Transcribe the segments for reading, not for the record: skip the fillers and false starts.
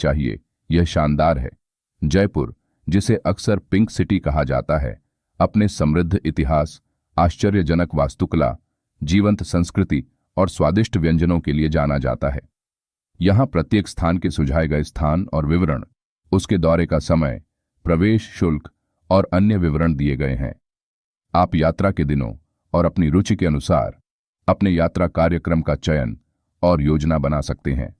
चाहिए, यह शानदार है। जयपुर, जिसे अक्सर पिंक सिटी कहा जाता है, अपने समृद्ध इतिहास, आश्चर्यजनक वास्तुकला, जीवंत संस्कृति और स्वादिष्ट व्यंजनों के लिए जाना जाता है। यहाँ प्रत्येक स्थान के सुझाए गए स्थान और विवरण, उसके दौरे का समय, प्रवेश शुल्क और अन्य विवरण दिए गए हैं। आप यात्रा के दिनों और अपनी रुचि के अनुसार अपने यात्रा कार्यक्रम का चयन और योजना बना सकते हैं।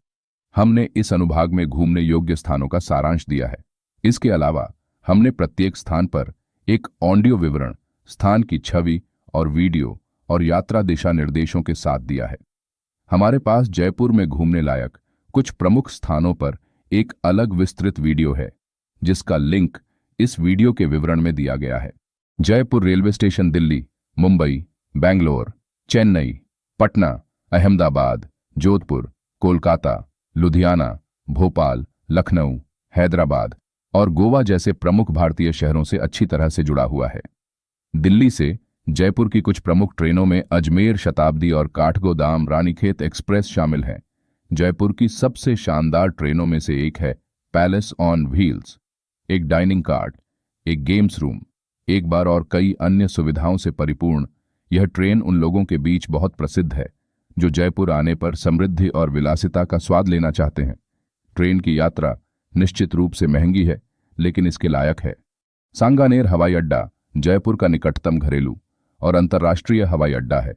हमने इस अनुभाग में घूमने योग्य स्थानों का सारांश दिया है। इसके अलावा हमने प्रत्येक स्थान पर एक ऑडियो विवरण, स्थान की छवि और वीडियो और यात्रा दिशा निर्देशों के साथ दिया है। हमारे पास जयपुर में घूमने लायक कुछ प्रमुख स्थानों पर एक अलग विस्तृत वीडियो है, जिसका लिंक इस वीडियो के विवरण में दिया गया है। जयपुर रेलवे स्टेशन दिल्ली, मुंबई, बेंगलोर, चेन्नई, पटना, अहमदाबाद, जोधपुर, कोलकाता, लुधियाना, भोपाल, लखनऊ, हैदराबाद और गोवा जैसे प्रमुख भारतीय शहरों से अच्छी तरह से जुड़ा हुआ है। दिल्ली से जयपुर की कुछ प्रमुख ट्रेनों में अजमेर शताब्दी और काठगोदाम रानीखेत एक्सप्रेस शामिल हैं। जयपुर की सबसे शानदार ट्रेनों में से एक है पैलेस ऑन व्हील्स, एक डाइनिंग कार्ट, एक गेम्स रूम, एक बार और कई अन्य सुविधाओं से परिपूर्ण। यह ट्रेन उन लोगों के बीच बहुत प्रसिद्ध है जो जयपुर आने पर समृद्धि और विलासिता का स्वाद लेना चाहते हैं। ट्रेन की यात्रा निश्चित रूप से महंगी है, लेकिन इसके लायक है। सांगानेर हवाई अड्डा जयपुर का निकटतम घरेलू और अंतर्राष्ट्रीय हवाई अड्डा है।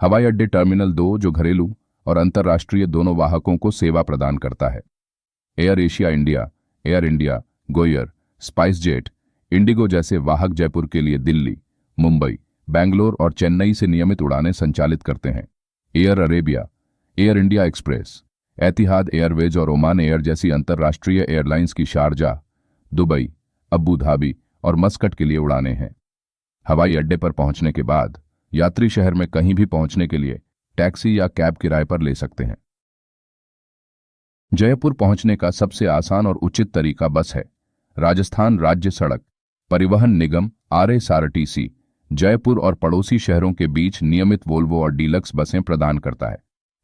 हवाई अड्डे टर्मिनल 2 जो घरेलू और अंतर्राष्ट्रीय दोनों वाहकों को सेवा प्रदान करता है। Air Asia India, air India, GoAir, spice jet, Indigo जैसे वाहक जयपुर के लिए दिल्ली, मुंबई, बेंगलोर और चेन्नई से नियमित उड़ानें संचालित करते हैं। Air Arabia, Air India Express, Etihad Airways और ओमान एयर जैसी अंतर्राष्ट्रीय एयरलाइंस की शारजाह, दुबई, अबू धाबी और मस्कट के लिए उड़ानें हैं। हवाई अड्डे पर पहुंचने के बाद यात्री शहर में कहीं भी पहुंचने के लिए टैक्सी या कैब किराए पर ले सकते हैं। जयपुर पहुंचने का सबसे आसान और उचित तरीका बस है। राजस्थान राज्य सड़क परिवहन निगम RSRTC जयपुर और पड़ोसी शहरों के बीच नियमित वोल्वो और डीलक्स बसें प्रदान करता है।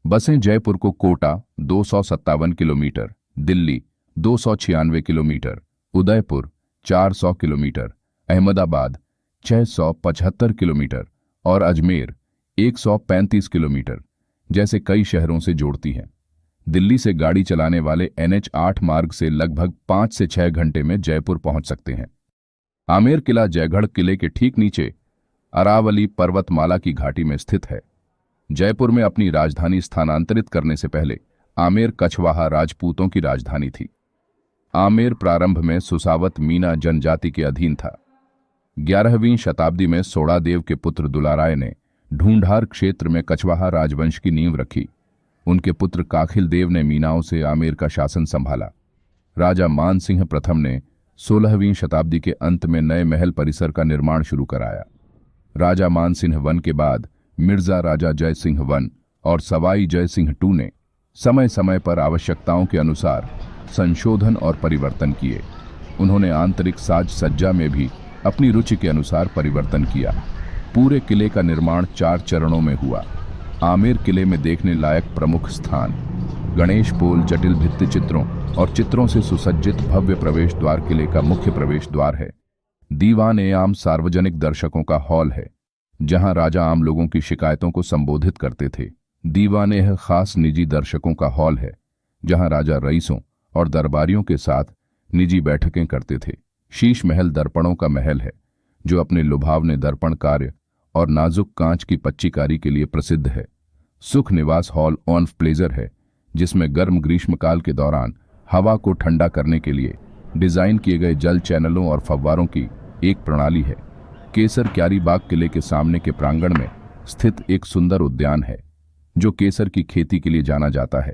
बसें जयपुर को Kota 257 kilometre, Delhi 296 kilometre, Udaipur 400 kilometre, Ahmedabad 675 kilometre और अजमेर 135 किलोमीटर जैसे कई शहरों से जोड़ती हैं। दिल्ली से गाड़ी चलाने वाले NH8 मार्ग से लगभग 5 से 6 घंटे में जयपुर पहुंच सकते हैं। आमेर किला जयगढ़ किले के ठीक नीचे अरावली पर्वतमाला की घाटी में स्थित है। जयपुर में अपनी राजधानी स्थानांतरित करने से पहले आमेर कछवाहा राजपूतों की राजधानी थी। आमेर प्रारंभ में सुसावत मीना जनजाति के अधीन था। 11वीं शताब्दी में सोड़ादेव के पुत्र दुलाराय ने ढूंढार क्षेत्र में कछवाहा राजवंश की नींव रखी। उनके पुत्र काखिल देव ने मीनाओं से आमेर का शासन संभाला। राजा मान सिंह प्रथम ने 16वीं शताब्दी के अंत में नए महल परिसर का निर्माण शुरू कराया। राजा मान सिंह वन के बाद मिर्जा राजा जय सिंह वन और सवाई जय सिंह टू ने समय समय पर आवश्यकताओं के अनुसार संशोधन और परिवर्तन किए। उन्होंने आंतरिक साज सज्जा में भी अपनी रुचि के अनुसार परिवर्तन किया। पूरे किले का निर्माण 4 चरणों में हुआ। आमेर किले में देखने लायक प्रमुख स्थान गणेश पोल, जटिल भित्ति चित्रों और चित्रों से सुसज्जित भव्य प्रवेश द्वार किले का मुख्य प्रवेश द्वार है। दीवान-ए-आम सार्वजनिक दर्शकों का हॉल है, जहां राजा आम लोगों की शिकायतों को संबोधित करते थे। दीवान-ए खास निजी दर्शकों का हॉल है, जहां राजा रईसों और दरबारियों के साथ निजी बैठकें करते थे। शीश महल दर्पणों का महल है, जो अपने लुभावने दर्पण कार्य और नाजुक कांच की पच्चीकारी के लिए प्रसिद्ध है। सुख निवास हॉल ऑन प्लेजर है, जिसमें गर्म ग्रीष्मकाल के दौरान हवा को ठंडा करने के लिए डिजाइन किए गए जल चैनलों और फव्वारों की एक प्रणाली है। केसर क्यारी बाग किले के सामने के प्रांगण में स्थित एक सुंदर उद्यान है, जो केसर की खेती के लिए जाना जाता है।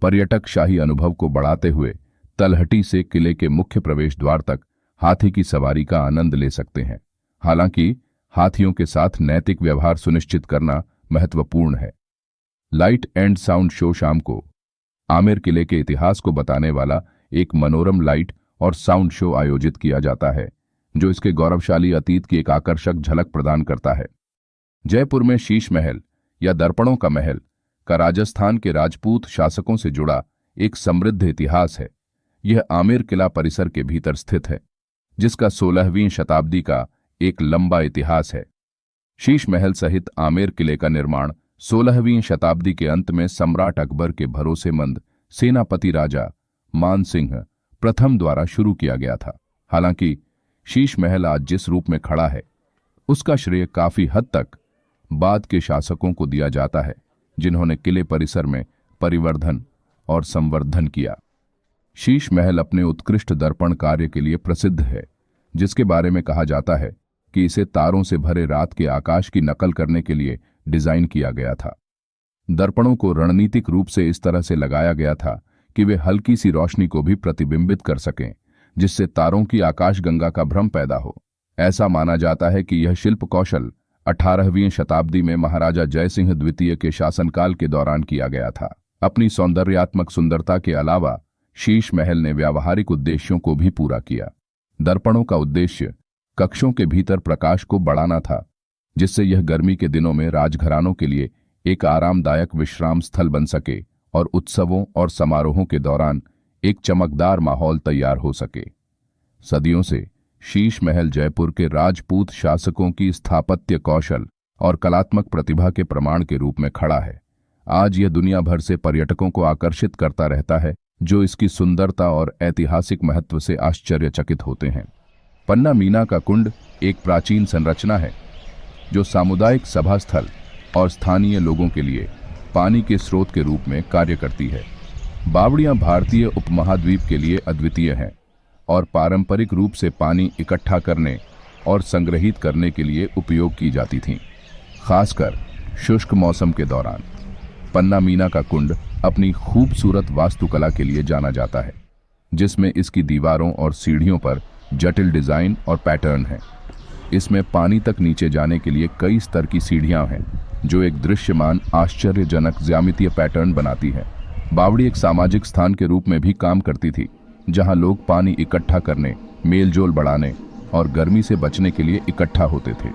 पर्यटक शाही अनुभव को बढ़ाते हुए तलहटी से किले के मुख्य प्रवेश द्वार तक हाथी की सवारी का आनंद ले सकते हैं। हालांकि हाथियों के साथ नैतिक व्यवहार सुनिश्चित करना महत्वपूर्ण है। लाइट एंड साउंड शो शाम को आमेर किले के इतिहास को बताने वाला एक मनोरम लाइट और साउंड शो आयोजित किया जाता है, जो इसके गौरवशाली अतीत की एक आकर्षक झलक प्रदान करता है। जयपुर में शीश महल या दर्पणों का महल का राजस्थान के राजपूत शासकों से जुड़ा एक समृद्ध इतिहास है, यह आमेर किला परिसर के भीतर स्थित है, जिसका 16वीं शताब्दी का एक लंबा इतिहास है। शीश महल सहित आमेर किले का निर्माण 16वीं शताब्दी के अंत में सम्राट अकबर के भरोसेमंद सेनापति राजा मान सिंह प्रथम द्वारा शुरू किया गया था। हालांकि शीश महल आज जिस रूप में खड़ा है, उसका श्रेय काफी हद तक बाद के शासकों को दिया जाता है, जिन्होंने किले परिसर में परिवर्धन और संवर्धन किया। शीश महल अपने उत्कृष्ट दर्पण कार्य के लिए प्रसिद्ध है, जिसके बारे में कहा जाता है कि इसे तारों से भरे रात के आकाश की नकल करने के लिए डिजाइन किया गया था। दर्पणों को रणनीतिक रूप से इस तरह से लगाया गया था कि वे हल्की सी रोशनी को भी प्रतिबिंबित कर सकें, जिससे तारों की आकाशगंगा का भ्रम पैदा हो। ऐसा माना जाता है कि यह शिल्प कौशल 18वीं शताब्दी में महाराजा जयसिंह द्वितीय के शासनकाल के दौरान किया गया था। अपनी सौंदर्यात्मक सुंदरता के अलावा शीश महल ने व्यावहारिक उद्देश्यों को भी पूरा किया। दर्पणों का उद्देश्य कक्षों के भीतर प्रकाश को बढ़ाना था, जिससे यह गर्मी के दिनों में राजघरानों के लिए एक आरामदायक विश्राम स्थल बन सके और उत्सवों और समारोहों के दौरान एक चमकदार माहौल तैयार हो सके। सदियों से शीश महल जयपुर के राजपूत शासकों की स्थापत्य कौशल और कलात्मक प्रतिभा के प्रमाण के रूप में खड़ा है। आज यह दुनिया भर से पर्यटकों को आकर्षित करता रहता है, जो इसकी सुंदरता और ऐतिहासिक महत्व से आश्चर्यचकित होते हैं। पन्ना मीना का कुंड एक प्राचीन संरचना है, जो सामुदायिक सभा स्थल और स्थानीय लोगों के लिए पानी के स्रोत के रूप में कार्य करती है। बावड़ियां भारतीय उपमहाद्वीप के लिए अद्वितीय हैं और पारंपरिक रूप से पानी इकट्ठा करने और संग्रहित करने के लिए उपयोग की जाती थीं, खासकर शुष्क मौसम के दौरान। पन्ना मीना का कुंड अपनी खूबसूरत वास्तुकला के लिए जाना जाता है, जिसमें इसकी दीवारों और सीढ़ियों पर जटिल डिजाइन और पैटर्न हैं। इसमें पानी तक नीचे जाने के लिए कई स्तर की सीढ़ियां हैं, जो एक दृश्यमान आश्चर्यजनक ज्यामितीय पैटर्न बनाती है। बावड़ी एक सामाजिक स्थान के रूप में भी काम करती थी, जहां लोग पानी इकट्ठा करने, मेलजोल बढ़ाने और गर्मी से बचने के लिए इकट्ठा होते थे।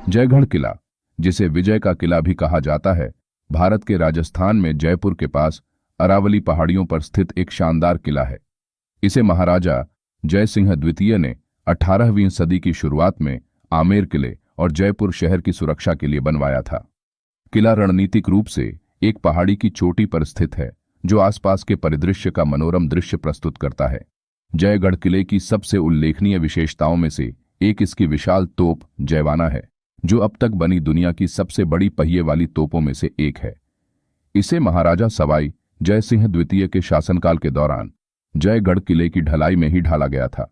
जयगढ़ किला, जिसे विजय का किला भी कहा जाता है, भारत के राजस्थान में जयपुर के पास अरावली पहाड़ियों पर स्थित एक शानदार किला है। इसे महाराजा जयसिंह द्वितीय ने 18वीं सदी की शुरुआत में आमेर किले और जयपुर शहर की सुरक्षा के लिए बनवाया था। किला रणनीतिक रूप से एक पहाड़ी की चोटी पर स्थित है, जो आसपास के परिदृश्य का मनोरम दृश्य प्रस्तुत करता है। जयगढ़ किले की सबसे उल्लेखनीय विशेषताओं में से एक इसकी विशाल तोप जयवाना है, जो अब तक बनी दुनिया की सबसे बड़ी पहिए वाली तोपों में से एक है। इसे महाराजा सवाई जयसिंह द्वितीय के शासनकाल के दौरान जयगढ़ किले की ढलाई में ही ढाला गया था।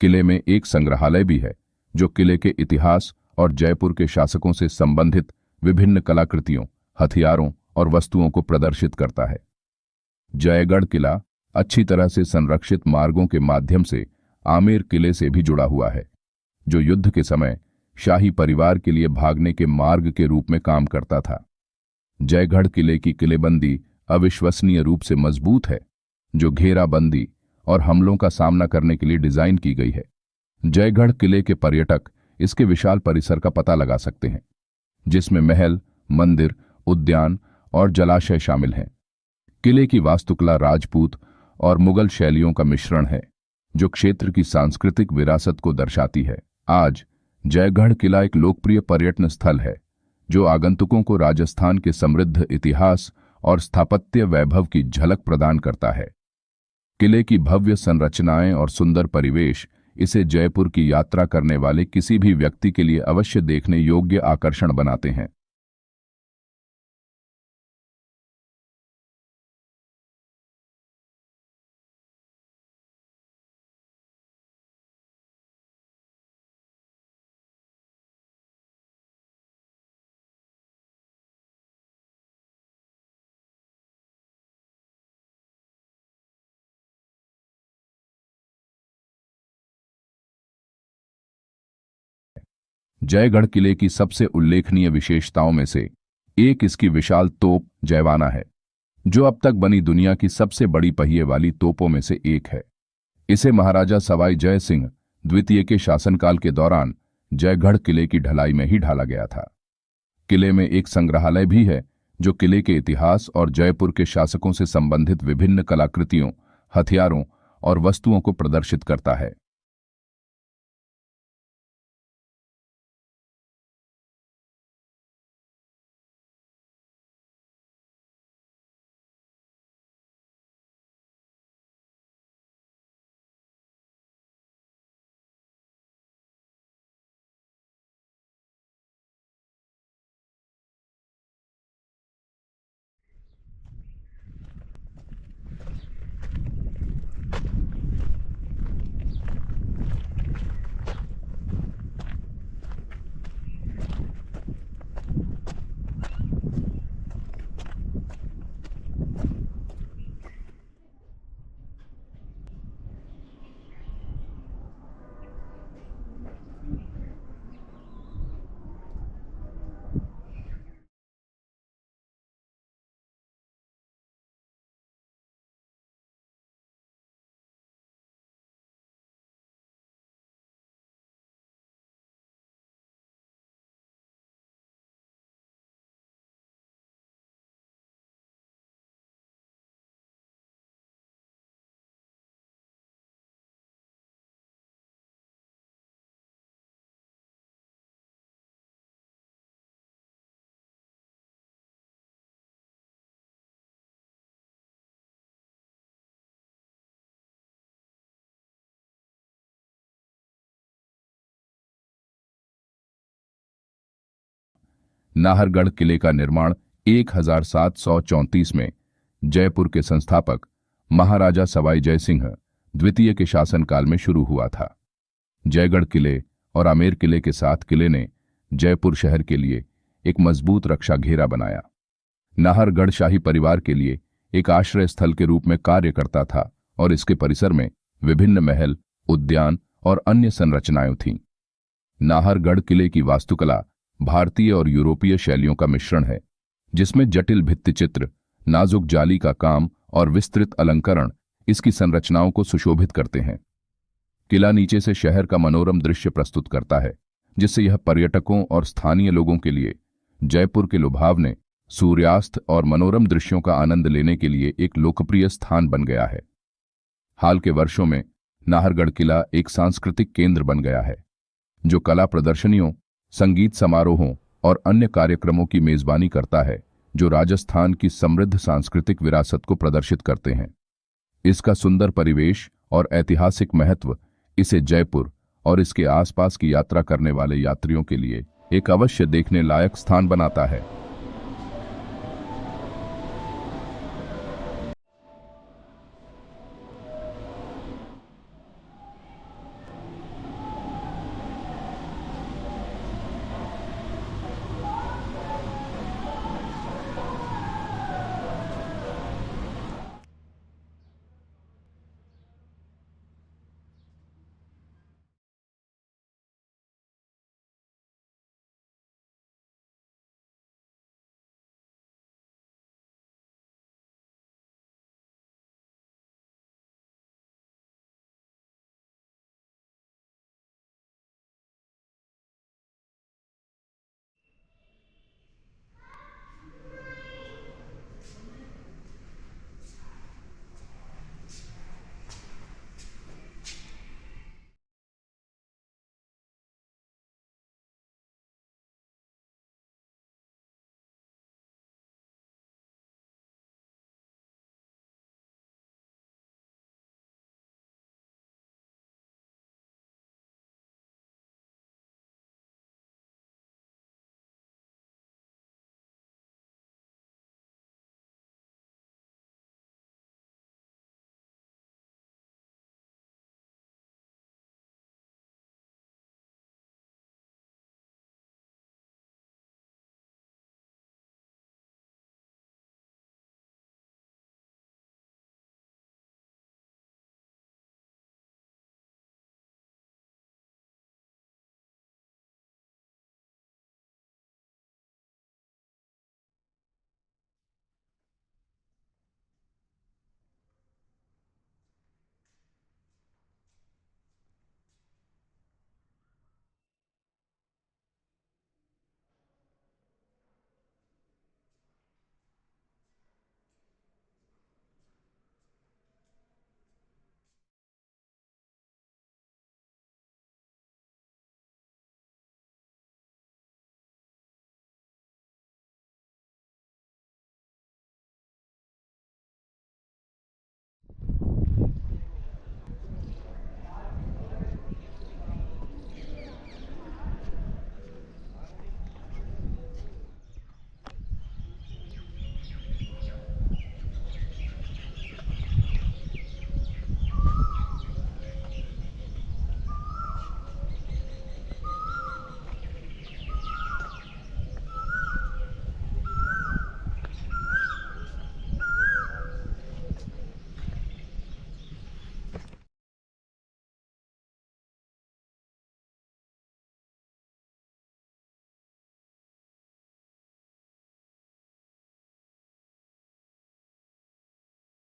किले में एक संग्रहालय भी है, जो किले के इतिहास और जयपुर के शासकों से संबंधित विभिन्न कलाकृतियों, हथियारों और वस्तुओं को प्रदर्शित करता है। जयगढ़ किला अच्छी तरह से संरक्षित मार्गों के माध्यम से आमेर किले से भी जुड़ा हुआ है, जो युद्ध के समय शाही परिवार के लिए भागने के मार्ग के रूप में काम करता था। जयगढ़ किले की किलेबंदी अविश्वसनीय रूप से मजबूत है, जो घेराबंदी और हमलों का सामना करने के लिए डिजाइन की गई है। जयगढ़ किले के पर्यटक इसके विशाल परिसर का पता लगा सकते हैं, जिसमें महल, मंदिर, उद्यान और जलाशय शामिल हैं। किले की वास्तुकला राजपूत और मुगल शैलियों का मिश्रण है, जो क्षेत्र की सांस्कृतिक विरासत को दर्शाती है। आज जयगढ़ किला एक लोकप्रिय पर्यटन स्थल है, जो आगंतुकों को राजस्थान के समृद्ध इतिहास और स्थापत्य वैभव की झलक प्रदान करता है। किले की भव्य संरचनाएं और सुंदर परिवेश इसे जयपुर की यात्रा करने वाले किसी भी व्यक्ति के लिए अवश्य देखने योग्य आकर्षण बनाते हैं। जयगढ़ किले की सबसे उल्लेखनीय विशेषताओं में से एक इसकी विशाल तोप जयवाना है, जो अब तक बनी दुनिया की सबसे बड़ी पहिए वाली तोपों में से एक है। इसे महाराजा सवाई जय सिंह द्वितीय के शासनकाल के दौरान जयगढ़ किले की ढलाई में ही ढाला गया था। किले में एक संग्रहालय भी है, जो किले के इतिहास और जयपुर के शासकों से संबंधित विभिन्न कलाकृतियों, हथियारों और वस्तुओं को प्रदर्शित करता है। नाहरगढ़ किले का निर्माण 1734 में जयपुर के संस्थापक महाराजा सवाई जयसिंह द्वितीय के शासनकाल में शुरू हुआ था। जयगढ़ किले और आमेर किले के साथ किले ने जयपुर शहर के लिए एक मजबूत रक्षा घेरा बनाया। नाहरगढ़ शाही परिवार के लिए एक आश्रय स्थल के रूप में कार्य करता था और इसके परिसर में विभिन्न महल, उद्यान और अन्य संरचनाएं थीं। नाहरगढ़ किले की वास्तुकला भारतीय और यूरोपीय शैलियों का मिश्रण है, जिसमें जटिल भित्तिचित्र, नाजुक जाली का काम और विस्तृत अलंकरण इसकी संरचनाओं को सुशोभित करते हैं। किला नीचे से शहर का मनोरम दृश्य प्रस्तुत करता है, जिससे यह पर्यटकों और स्थानीय लोगों के लिए जयपुर के लुभावने सूर्यास्त और मनोरम दृश्यों का आनंद लेने के लिए एक लोकप्रिय स्थान बन गया है। हाल के वर्षों में नाहरगढ़ किला एक सांस्कृतिक केंद्र बन गया है, जो कला प्रदर्शनियों, संगीत समारोहों और अन्य कार्यक्रमों की मेजबानी करता है, जो राजस्थान की समृद्ध सांस्कृतिक विरासत को प्रदर्शित करते हैं। इसका सुंदर परिवेश और ऐतिहासिक महत्व इसे जयपुर और इसके आसपास की यात्रा करने वाले यात्रियों के लिए एक अवश्य देखने लायक स्थान बनाता है।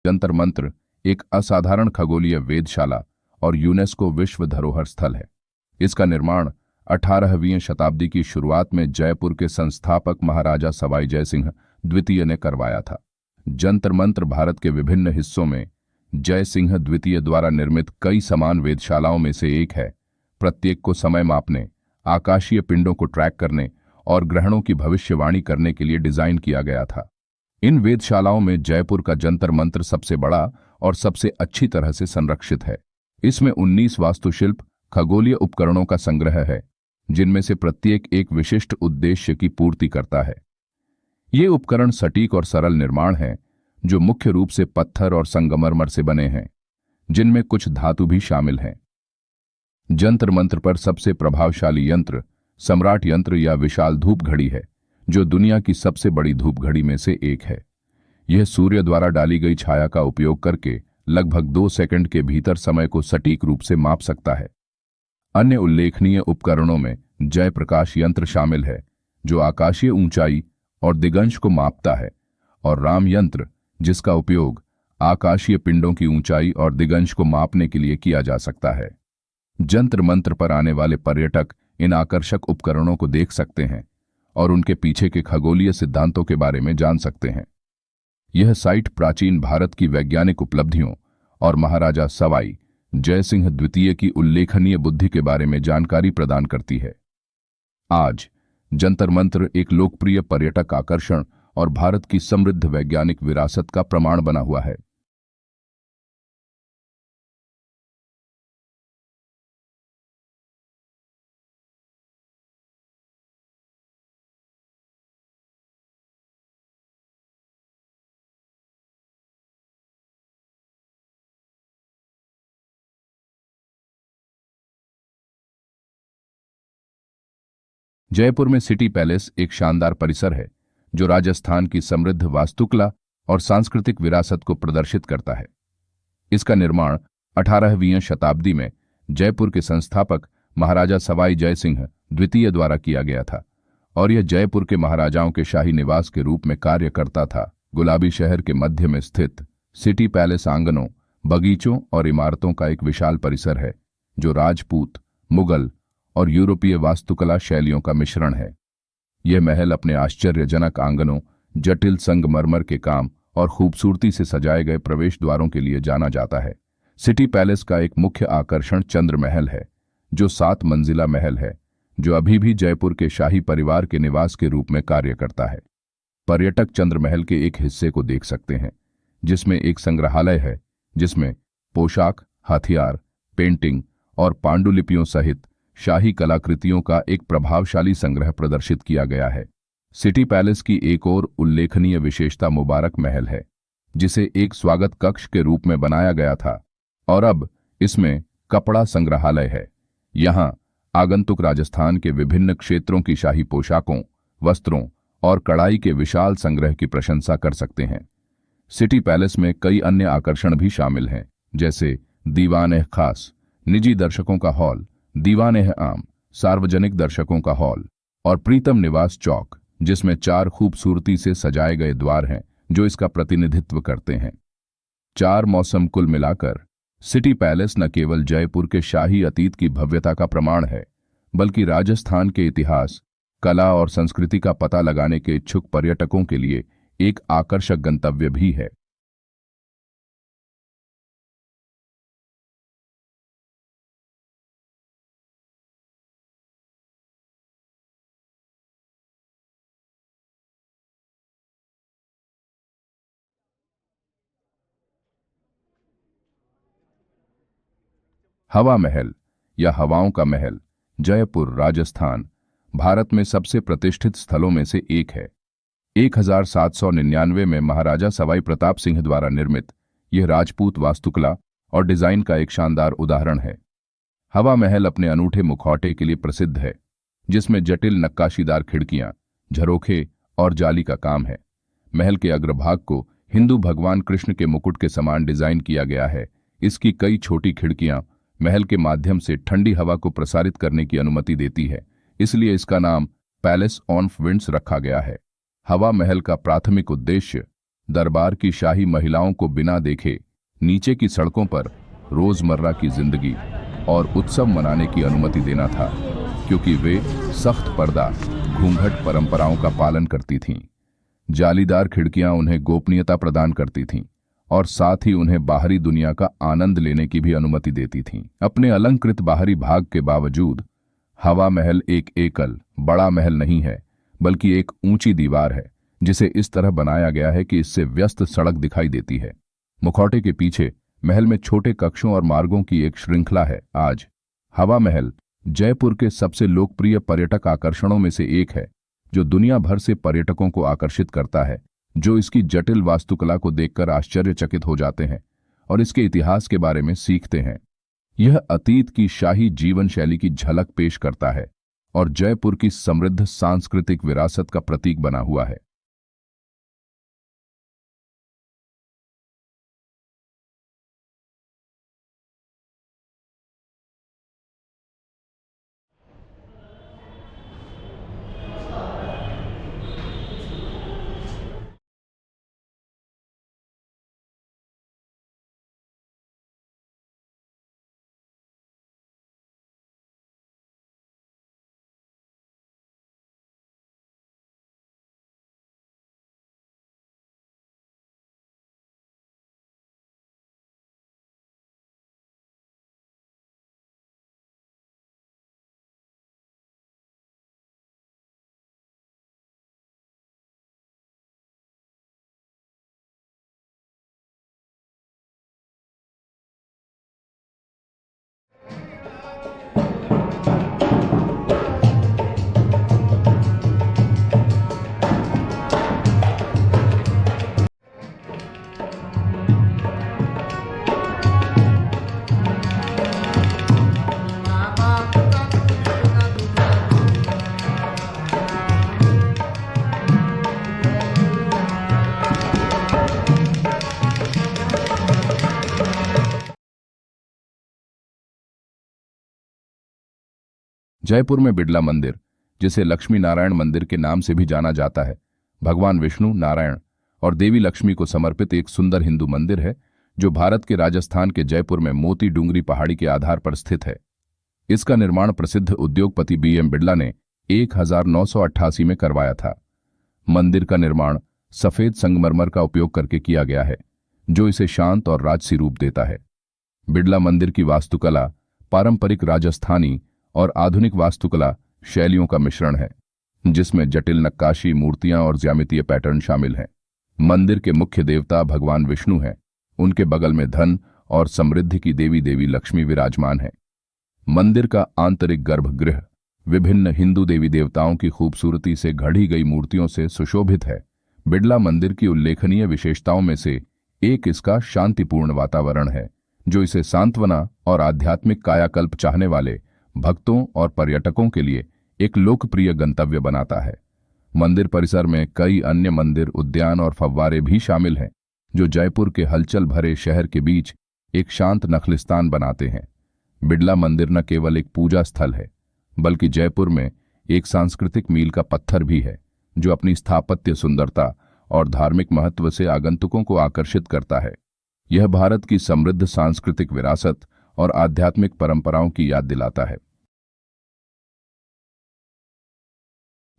जंतर मंत्र एक असाधारण खगोलीय वेधशाला और यूनेस्को विश्व धरोहर स्थल है। इसका निर्माण 18वीं शताब्दी की शुरुआत में जयपुर के संस्थापक महाराजा सवाई जयसिंह द्वितीय ने करवाया था। जंतर मंत्र भारत के विभिन्न हिस्सों में जय सिंह द्वितीय द्वारा निर्मित कई समान वेधशालाओं में से एक है। प्रत्येक को समय मापने, आकाशीय पिंडों को ट्रैक करने और ग्रहणों की भविष्यवाणी करने के लिए डिजाइन किया गया था। इन वेधशालाओं में जयपुर का जंतर मंत्र सबसे बड़ा और सबसे अच्छी तरह से संरक्षित है। इसमें 19 वास्तुशिल्प खगोलीय उपकरणों का संग्रह है, जिनमें से प्रत्येक एक विशिष्ट उद्देश्य की पूर्ति करता है। ये उपकरण सटीक और सरल निर्माण हैं, जो मुख्य रूप से पत्थर और संगमरमर से बने हैं, जिनमें कुछ धातु भी शामिल हैं। जंतर मंत्र पर सबसे प्रभावशाली यंत्र सम्राट यंत्र या विशाल धूप घड़ी है, जो दुनिया की सबसे बड़ी धूप घड़ी में से एक है। यह सूर्य द्वारा डाली गई छाया का उपयोग करके लगभग 2 सेकंड के भीतर समय को सटीक रूप से माप सकता है। अन्य उल्लेखनीय उपकरणों में जय प्रकाश यंत्र शामिल है, जो आकाशीय ऊंचाई और दिगंश को मापता है, और राम यंत्र, जिसका उपयोग आकाशीय पिंडों की ऊंचाई और दिगंश को मापने के लिए किया जा सकता है। जंतर मंत्र पर आने वाले पर्यटक इन आकर्षक उपकरणों को देख सकते हैं और उनके पीछे के खगोलीय सिद्धांतों के बारे में जान सकते हैं। यह साइट प्राचीन भारत की वैज्ञानिक उपलब्धियों और महाराजा सवाई जयसिंह द्वितीय की उल्लेखनीय बुद्धि के बारे में जानकारी प्रदान करती है। आज जंतर मंत्र एक लोकप्रिय पर्यटक आकर्षण और भारत की समृद्ध वैज्ञानिक विरासत का प्रमाण बना हुआ है। जयपुर में सिटी पैलेस एक शानदार परिसर है, जो राजस्थान की समृद्ध वास्तुकला और सांस्कृतिक विरासत को प्रदर्शित करता है। इसका निर्माण 18वीं शताब्दी में जयपुर के संस्थापक महाराजा सवाई जयसिंह द्वितीय द्वारा किया गया था, और यह जयपुर के महाराजाओं के शाही निवास के रूप में कार्य करता था। गुलाबी शहर के मध्य में स्थित सिटी पैलेस आंगनों, बगीचों और इमारतों का एक विशाल परिसर है, जो राजपूत, मुगल और यूरोपीय वास्तुकला शैलियों का मिश्रण है। यह महल अपने आश्चर्यजनक आंगनों, जटिल संगमरमर के काम और खूबसूरती से सजाए गए प्रवेश द्वारों के लिए जाना जाता है। सिटी पैलेस का एक मुख्य आकर्षण चंद्र महल है, जो 7 मंजिला महल है, जो अभी भी जयपुर के शाही परिवार के निवास के रूप में कार्य करता है। पर्यटक चंद्र महल के एक हिस्से को देख सकते हैं, जिसमें एक संग्रहालय है, जिसमें पोशाक, हथियार, पेंटिंग और पांडुलिपियों सहित शाही कलाकृतियों का एक प्रभावशाली संग्रह प्रदर्शित किया गया है। सिटी पैलेस की एक और उल्लेखनीय विशेषता मुबारक महल है, जिसे एक स्वागत कक्ष के रूप में बनाया गया था, और अब इसमें कपड़ा संग्रहालय है। यहाँ आगंतुक राजस्थान के विभिन्न क्षेत्रों की शाही पोशाकों, वस्त्रों और कढ़ाई के विशाल संग्रह की प्रशंसा कर सकते हैं। सिटी पैलेस में कई अन्य आकर्षण भी शामिल हैं, जैसे दीवान-ए-खास, निजी दर्शकों का हॉल, दीवान-ए-आम, सार्वजनिक दर्शकों का हॉल, और प्रीतम निवास चौक, जिसमें 4 खूबसूरती से सजाए गए द्वार हैं, जो इसका प्रतिनिधित्व करते हैं। 4 मौसम कुल मिलाकर सिटी पैलेस न केवल जयपुर के शाही अतीत की भव्यता का प्रमाण है, बल्कि राजस्थान के इतिहास, कला और संस्कृति का पता लगाने के इच्छुक पर्यटकों के लिए एक आकर्षक गंतव्य भी है। हवा महल या हवाओं का महल जयपुर, राजस्थान, भारत में सबसे प्रतिष्ठित स्थलों में से एक है। 1799 में महाराजा सवाई प्रताप सिंह द्वारा निर्मित यह राजपूत वास्तुकला और डिजाइन का एक शानदार उदाहरण है। हवा महल अपने अनूठे मुखौटे के लिए प्रसिद्ध है, जिसमें जटिल नक्काशीदार खिड़कियां, झरोखे और जाली का काम है। महल के अग्रभाग को हिंदू भगवान कृष्ण के मुकुट के समान डिजाइन किया गया है। इसकी कई छोटी खिड़कियां महल के माध्यम से ठंडी हवा को प्रसारित करने की अनुमति देती है, इसलिए इसका नाम पैलेस ऑन विंड्स रखा गया है। हवा महल का प्राथमिक उद्देश्य दरबार की शाही महिलाओं को बिना देखे नीचे की सड़कों पर रोजमर्रा की जिंदगी और उत्सव मनाने की अनुमति देना था, क्योंकि वे सख्त पर्दा घूंघट परंपराओं का पालन करती थीं। जालीदार खिड़कियां उन्हें गोपनीयता प्रदान करती थीं और साथ ही उन्हें बाहरी दुनिया का आनंद लेने की भी अनुमति देती थीं। अपने अलंकृत बाहरी भाग के बावजूद हवा महल एक एकल बड़ा महल नहीं है, बल्कि एक ऊंची दीवार है जिसे इस तरह बनाया गया है कि इससे व्यस्त सड़क दिखाई देती है। मुखौटे के पीछे महल में छोटे कक्षों और मार्गों की एक श्रृंखला है। आज हवा महल जयपुर के सबसे लोकप्रिय पर्यटक आकर्षणों में से एक है, जो दुनिया भर से पर्यटकों को आकर्षित करता है, जो इसकी जटिल वास्तुकला को देखकर आश्चर्यचकित हो जाते हैं और इसके इतिहास के बारे में सीखते हैं। यह अतीत की शाही जीवन शैली की झलक पेश करता है और जयपुर की समृद्ध सांस्कृतिक विरासत का प्रतीक बना हुआ है। जयपुर में बिड़ला मंदिर, जिसे लक्ष्मी नारायण मंदिर के नाम से भी जाना जाता है, भगवान विष्णु, नारायण और देवी लक्ष्मी को समर्पित एक सुंदर हिंदू मंदिर है, जो भारत के राजस्थान के जयपुर में मोती डूंगरी पहाड़ी के आधार पर स्थित है। इसका निर्माण प्रसिद्ध उद्योगपति B.M. बिड़ला ने 1988 में करवाया था। मंदिर का निर्माण सफेद संगमरमर का उपयोग करके किया गया है, जो इसे शांत और राजसी रूप देता है। बिड़ला मंदिर की वास्तुकला पारंपरिक राजस्थानी और आधुनिक वास्तुकला शैलियों का मिश्रण है, जिसमें जटिल नक्काशी, मूर्तियां और ज्यामितीय पैटर्न शामिल हैं। मंदिर के मुख्य देवता भगवान विष्णु हैं। उनके बगल में धन और समृद्धि की देवी लक्ष्मी विराजमान है। मंदिर का आंतरिक गर्भगृह विभिन्न हिंदू देवी देवताओं की खूबसूरती से घड़ी गई मूर्तियों से सुशोभित है। बिड़ला मंदिर की उल्लेखनीय विशेषताओं में से एक इसका शांतिपूर्ण वातावरण है, जो इसे सांत्वना और आध्यात्मिक कायाकल्प चाहने वाले भक्तों और पर्यटकों के लिए एक लोकप्रिय गंतव्य बनाता है। मंदिर परिसर में कई अन्य मंदिर, उद्यान और फव्वारे भी शामिल हैं, जो जयपुर के हलचल भरे शहर के बीच एक शांत नखलिस्तान बनाते हैं। बिड़ला मंदिर न केवल एक पूजा स्थल है, बल्कि जयपुर में एक सांस्कृतिक मील का पत्थर भी है, जो अपनी स्थापत्य सुंदरता और धार्मिक महत्व से आगंतुकों को आकर्षित करता है। यह भारत की समृद्ध सांस्कृतिक विरासत और आध्यात्मिक परंपराओं की याद दिलाता है।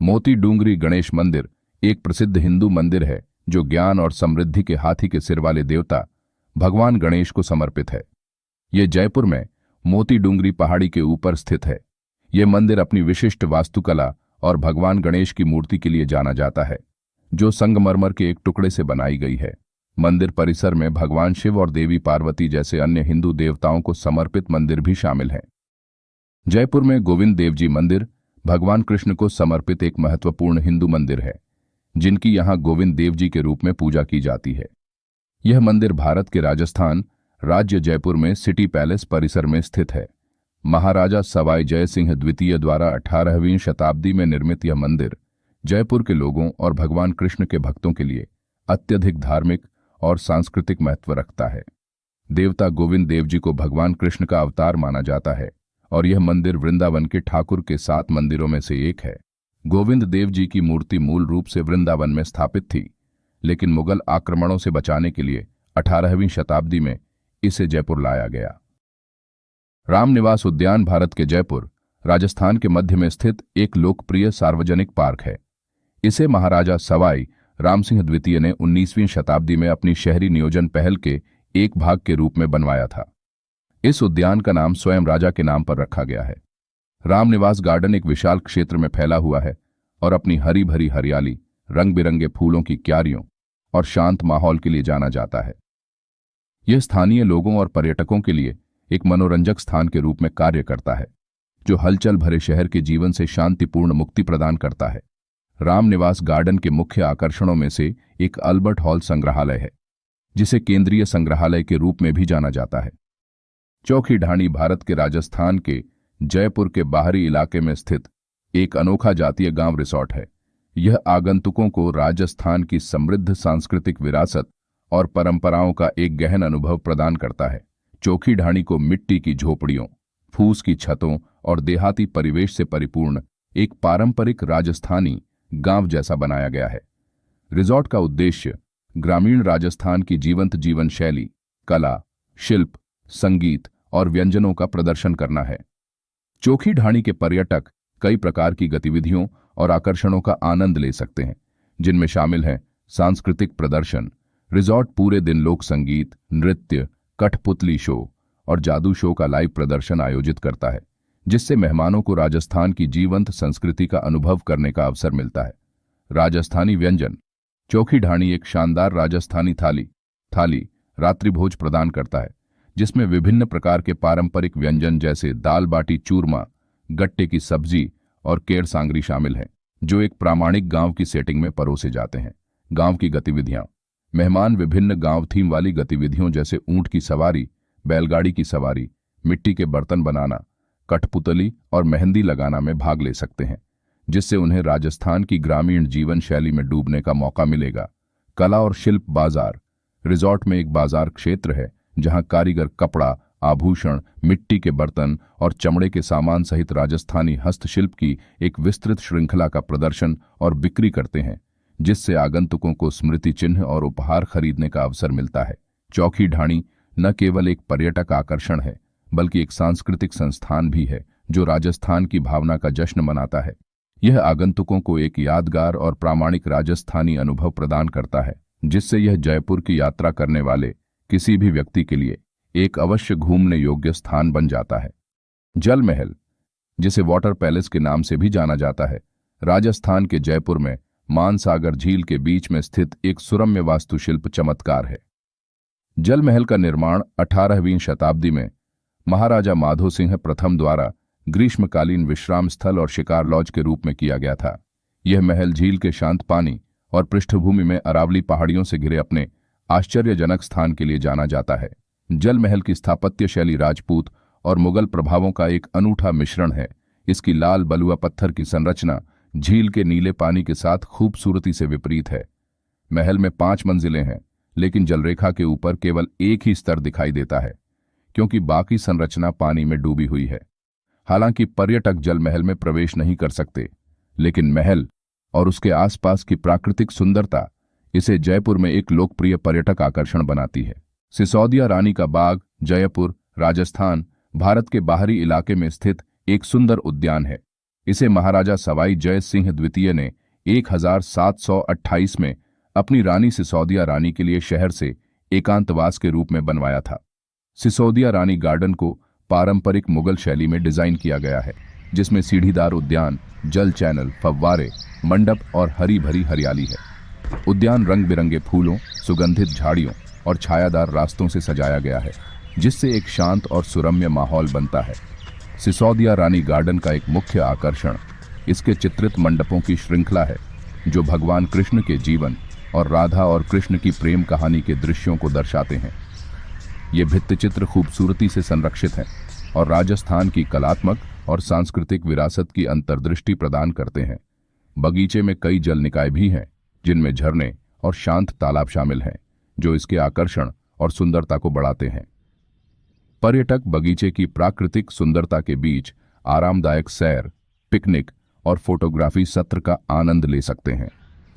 मोती डूंगरी गणेश मंदिर एक प्रसिद्ध हिंदू मंदिर है, जो ज्ञान और समृद्धि के हाथी के सिर वाले देवता भगवान गणेश को समर्पित है। यह जयपुर में मोती डूंगरी पहाड़ी के ऊपर स्थित है। यह मंदिर अपनी विशिष्ट वास्तुकला और भगवान गणेश की मूर्ति के लिए जाना जाता है, जो संगमरमर के एक टुकड़े से बनाई गई है। मंदिर परिसर में भगवान शिव और देवी पार्वती जैसे अन्य हिंदू देवताओं को समर्पित मंदिर भी शामिल हैं। जयपुर में गोविंद देव जी मंदिर भगवान कृष्ण को समर्पित एक महत्वपूर्ण हिंदू मंदिर है, जिनकी यहां गोविंद देव जी के रूप में पूजा की जाती है। यह मंदिर भारत के राजस्थान राज्य जयपुर में सिटी पैलेस परिसर में स्थित है। महाराजा सवाई जय सिंह द्वितीय द्वारा 18वीं शताब्दी में निर्मित यह मंदिर जयपुर के लोगों और भगवान कृष्ण के भक्तों के लिए अत्यधिक धार्मिक और सांस्कृतिक महत्व रखता है। देवता गोविंद देव जी को भगवान कृष्ण का अवतार माना जाता है और यह मंदिर वृंदावन के ठाकुर के 7 मंदिरों में से एक है। गोविंद देव जी की मूर्ति मूल रूप से वृंदावन में स्थापित थी, लेकिन मुगल आक्रमणों से बचाने के लिए 18वीं शताब्दी में इसे जयपुर लाया गया। रामनिवास उद्यान भारत के जयपुर, राजस्थान के मध्य में स्थित एक लोकप्रिय सार्वजनिक पार्क है। इसे महाराजा सवाई रामसिंह द्वितीय ने 19वीं शताब्दी में अपनी शहरी नियोजन पहल के एक भाग के रूप में बनवाया था। इस उद्यान का नाम स्वयं राजा के नाम पर रखा गया है। रामनिवास गार्डन एक विशाल क्षेत्र में फैला हुआ है और अपनी हरी भरी हरियाली, रंग बिरंगे फूलों की क्यारियों और शांत माहौल के लिए जाना जाता है। यह स्थानीय लोगों और पर्यटकों के लिए एक मनोरंजक स्थान के रूप में कार्य करता है, जो हलचल भरे शहर के जीवन से शांतिपूर्ण मुक्ति प्रदान करता है। रामनिवास गार्डन के मुख्य आकर्षणों में से एक अल्बर्ट हॉल संग्रहालय है, जिसे केंद्रीय संग्रहालय के रूप में भी जाना जाता है। चौखी ढाणी भारत के राजस्थान के जयपुर के बाहरी इलाके में स्थित एक अनोखा जातीय गांव रिसोर्ट है। यह आगंतुकों को राजस्थान की समृद्ध सांस्कृतिक विरासत और परंपराओं का एक गहन अनुभव प्रदान करता है। चौखी ढाणी को मिट्टी की झोपड़ियों, फूस की छतों और देहाती परिवेश से परिपूर्ण एक पारंपरिक राजस्थानी गांव जैसा बनाया गया है। रिसोर्ट का उद्देश्य ग्रामीण राजस्थान की जीवंत जीवन शैली, कला, शिल्प, संगीत और व्यंजनों का प्रदर्शन करना है। चौखी ढाणी के पर्यटक कई प्रकार की गतिविधियों और आकर्षणों का आनंद ले सकते हैं, जिनमें शामिल हैं सांस्कृतिक प्रदर्शन। रिसोर्ट पूरे दिन लोक संगीत, नृत्य, कठपुतली शो और जादू शो का लाइव प्रदर्शन आयोजित करता है, जिससे मेहमानों को राजस्थान की जीवंत संस्कृति का अनुभव करने का अवसर मिलता है। राजस्थानी व्यंजन। चौखी ढाणी एक शानदार राजस्थानी थाली रात्रिभोज प्रदान करता है, जिसमें विभिन्न प्रकार के पारंपरिक व्यंजन जैसे दाल बाटी चूरमा, गट्टे की सब्जी और केर सांगरी शामिल हैं, जो एक प्रामाणिक गांव की सेटिंग में परोसे जाते हैं। गांव की गतिविधियां। मेहमान विभिन्न गांव थीम वाली गतिविधियों जैसे ऊंट की सवारी, बैलगाड़ी की सवारी, मिट्टी के बर्तन बनाना, कठपुतली और मेहंदी लगाना में भाग ले सकते हैं, जिससे उन्हें राजस्थान की ग्रामीण जीवन शैली में डूबने का मौका मिलेगा। कला और शिल्प बाजार। रिसोर्ट में एक बाजार क्षेत्र है, जहां कारीगर कपड़ा, आभूषण, मिट्टी के बर्तन और चमड़े के सामान सहित राजस्थानी हस्तशिल्प की एक विस्तृत श्रृंखला का प्रदर्शन और बिक्री करते हैं, जिससे आगंतुकों को स्मृति चिन्ह और उपहार खरीदने का अवसर मिलता है। चौखी ढाणी न केवल एक पर्यटक आकर्षण है, बल्कि एक सांस्कृतिक संस्थान भी है, जो राजस्थान की भावना का जश्न मनाता है। यह आगंतुकों को एक यादगार और प्रामाणिक राजस्थानी अनुभव प्रदान करता है, जिससे यह जयपुर की यात्रा करने वाले किसी भी व्यक्ति के लिए एक अवश्य घूमने योग्य स्थान बन जाता है। जल महल, जिसे वाटर पैलेस के नाम से भी जाना जाता है, राजस्थान के जयपुर में मानसागर झील के बीच में स्थित एक सुरम्य वास्तुशिल्प चमत्कार है। जल महल का निर्माण 18वीं शताब्दी में महाराजा माधो सिंह प्रथम द्वारा ग्रीष्मकालीन विश्राम स्थल और शिकार लॉज के रूप में किया गया था। यह महल झील के शांत पानी और पृष्ठभूमि में अरावली पहाड़ियों से घिरे अपने आश्चर्यजनक स्थान के लिए जाना जाता है। जल महल की स्थापत्य शैली राजपूत और मुगल प्रभावों का एक अनूठा मिश्रण है। इसकी लाल बलुआ पत्थर की संरचना झील के नीले पानी के साथ खूबसूरती से विपरीत है। महल में 5 मंजिलें हैं, लेकिन जलरेखा के ऊपर केवल एक ही स्तर दिखाई देता है, क्योंकि बाकी संरचना पानी में डूबी हुई है। हालांकि पर्यटक जल महल में प्रवेश नहीं कर सकते, लेकिन महल और उसके आसपास की प्राकृतिक सुंदरता इसे जयपुर में एक लोकप्रिय पर्यटक आकर्षण बनाती है। सिसोदिया रानी का बाग, जयपुर, राजस्थान, भारत के बाहरी इलाके में स्थित एक सुंदर उद्यान है। इसे महाराजा सवाई जय सिंह द्वितीय ने 1728 में अपनी रानी सिसोदिया रानी के लिए शहर से एकांतवास के रूप में बनवाया था। सिसोदिया रानी गार्डन को पारंपरिक मुगल शैली में डिजाइन किया गया है, जिसमें सीढ़ीदार उद्यान, जल चैनल, फव्वारे, मंडप और हरी भरी हरियाली है। उद्यान रंग बिरंगे फूलों, सुगंधित झाड़ियों और छायादार रास्तों से सजाया गया है, जिससे एक शांत और सुरम्य माहौल बनता है। सिसोदिया रानी गार्डन का एक मुख्य आकर्षण इसके चित्रित मंडपों की श्रृंखला है, जो भगवान कृष्ण के जीवन और राधा और कृष्ण की प्रेम कहानी के दृश्यों को दर्शाते हैं। ये भित्तिचित्र खूबसूरती से संरक्षित हैं और राजस्थान की कलात्मक और सांस्कृतिक विरासत की अंतर्दृष्टि प्रदान करते हैं। बगीचे में कई जल निकाय भी हैं, जिनमें झरने और शांत तालाब शामिल हैं, जो इसके आकर्षण और सुंदरता को बढ़ाते हैं। पर्यटक बगीचे की प्राकृतिक सुंदरता के बीच आरामदायक सैर, पिकनिक और फोटोग्राफी सत्र का आनंद ले सकते हैं।